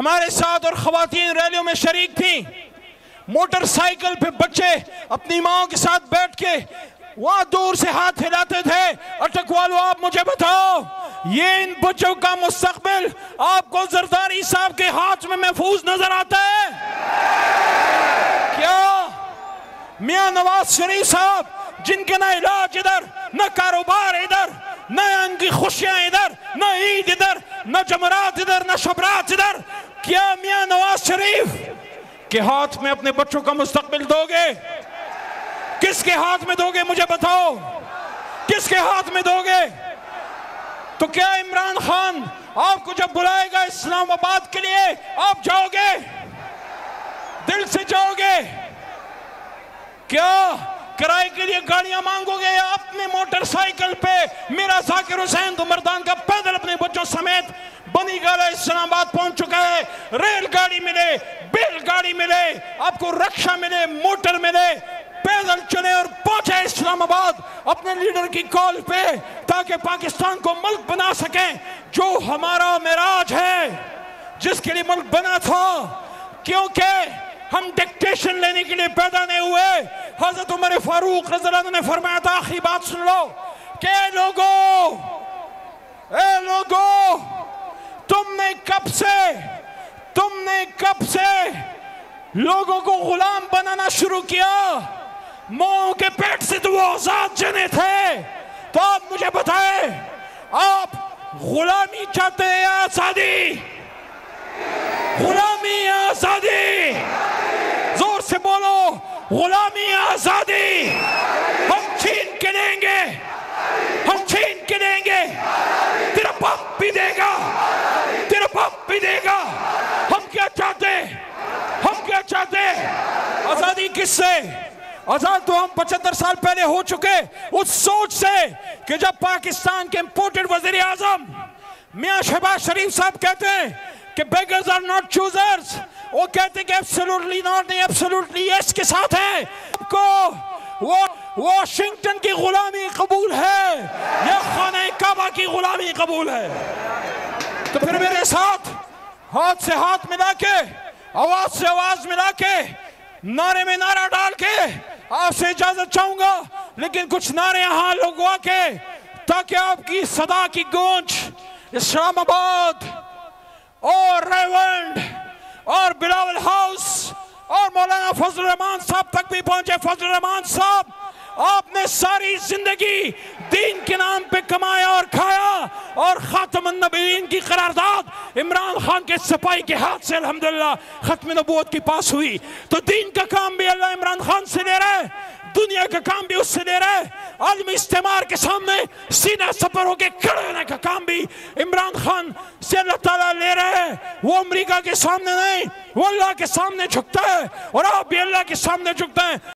हमारे साथ और खवातीन रैलियों में शरीक थी। मोटरसाइकिल पे बच्चे अपनी माओ के साथ बैठ के वहां दूर से हाथ हिलाते थे। अटक वालों, आप मुझे बताओ, ये इन बच्चों का मुस्तकबिल आपको जरदारी साहब के हाथ में महफूज नजर आता है क्या? मियां नवाज शरीफ साहब, जिनके ना इलाज इधर, न कारोबार इधर, न इनकी खुशियां इधर, न ईद इधर, न जमरात इधर, न शबरात इधर, क्या मियां नवाज शरीफ के हाथ में अपने बच्चों का मुस्तकबिल दोगे? किसके हाथ में दोगे मुझे बताओ? किसके हाथ में दोगे? तो क्या इमरान खान आपको जब बुलाएगा इस्लामाबाद के लिए आप जाओगे? दिल से जाओगे? क्या किराए के लिए गाड़ियां मांगोगे या अपने मोटरसाइकिल पे मेरा जाकिर हुसैन तो मर्दान का पैदल अपने बच्चों समेत बनी गाला इस्लामाबाद पहुंच चुका है। रेलगाड़ी मिले, बैलगाड़ी मिले, आपको रक्षा मिले, मोटर मिले, पैदल चले और पहुंचे इस्लामाबाद अपने लीडर की कॉल पे, ताकि पाकिस्तान को मुल्क बना सकें जो हमारा मिराज है, जिसके लिए मुल्क बना था। क्योंकि हम डिक्टेशन लेने के लिए पैदा नहीं हुए। हजरत उमर फारूक रज़ियल्लाहु अन्हु ने फरमाया था, आखिरी बात सुन लो, के लोगों, तुमने कब से लोगों को गुलाम बनाना शुरू किया? माओ के पेट से तो वो आजाद जने थे। तो आप मुझे बताएं, आप गुलामी चाहते हैं या आजादी? गुलामी या आजादी? जोर से बोलो, गुलामी या आजादी? हम छीन के देंगे, हम छीन के देंगे। तेरा बाप भी देगा, तेरा बाप भी देगा। हम क्या चाहते? हम क्या चाहते? आजादी किससे? आजाद तो हम 75 साल पहले हो चुके, उस सोच से कि जब पाकिस्तान के इंपोर्टेड वजीर आजम मियां शहबाज शरीफ साहब कहते हैं कि बेगर्स आर नॉट चूजर्स, वो कहते हैं कि एब्सोल्युटली नॉट नहीं, एब्सोल्युटली यस के साथ है। आपको वो वाशिंगटन की गुलामी कबूल है या खाने काबा की गुलामी कबूल है? तो फिर मेरे साथ हाथ से हाथ मिला के, आवाज से आवाज मिला के, नारे में नारा डाल के आपसे इजाजत चाहूंगा। लेकिन कुछ नारे यहां लगवा के, ताकि आपकी सदा की गूंज इस्लामाबाद और रेवंड और बिलावल हाउस और मौलाना फजल रहमान साहब तक भी पहुंचे। फजल रहमान साहब, आपने सारी जिंदगी दीन के नाम पे कमाया और खाया, और खातमुन नबीयीन की करारदाद इमरान खान के सिपाही के हाथ से अल्हम्दुलिल्लाह खत्म नबूवत की पास हुई। तो दीन का काम भी अल्लाह इमरान खान से ले रहा है, दुनिया का काम भी उससे ले रहा है। आलमी इस्तेमार के सामने सीना सपर होके खड़े होने का काम भी इमरान खान से अल्लाह ताला ले रहा है। वो अमेरिका के सामने नहीं, वो अल्लाह के सामने झुकता है, और आप भी अल्लाह के सामने झुकते हैं।